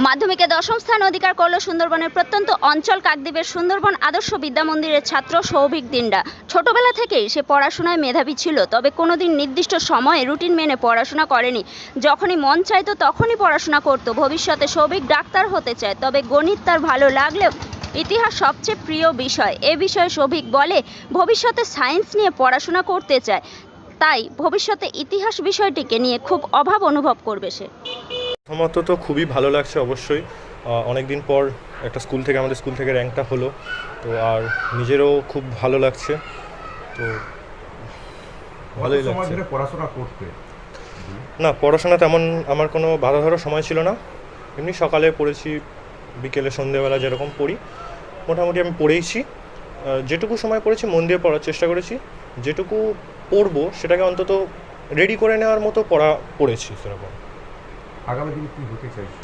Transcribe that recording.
মাধ্যমিকে দশম স্থান অধিকার করল সুন্দরবনের প্রত্যন্ত অঞ্চল কাকদ্বীপের সুন্দরবন আদর্শ বিদ্যা মন্দিরের ছাত্র সৌভিক দিন্ডা। ছোটবেলা থেকেই সে পড়াশোনায় মেধাবী ছিল, তবে কোনোদিন নির্দিষ্ট সময়ে রুটিন মেনে পড়াশোনা করেনি। যখনই মন চাইতো তখনই পড়াশোনা করত। ভবিষ্যতে সৌভিক ডাক্তার হতে চায়, তবে গণিত তার ভালো লাগলেও ইতিহাস সবচেয়ে প্রিয় বিষয়। এ বিষয়ে সৌভিক বলে ভবিষ্যতে সায়েন্স নিয়ে পড়াশোনা করতে চায়, তাই ভবিষ্যতে ইতিহাস বিষয়টিকে নিয়ে খুব অভাব অনুভব করবে সে। প্রথমত তো খুবই ভালো লাগছে অবশ্যই। অনেক দিন পর একটা আমাদের স্কুল থেকে র্যাঙ্কটা হলো, তো আর নিজেরও খুব ভালো লাগছে। তো ভালোই লাগছে। পড়াশোনা করতে না, পড়াশোনা তেমন আমার কোনো বাধা ধরার সময় ছিল না। এমনি সকালে পড়েছি, বিকেলে সন্ধেবেলা যেরকম পড়ি মোটামুটি আমি পড়েইছি। যেটুকু সময় পড়েছি মন দিয়ে পড়ার চেষ্টা করেছি। যেটুকু পড়বো সেটাকে অন্তত রেডি করে নেওয়ার মতো পড়েছি সেরকম। আগামী দিনে কি হতে চাইছে?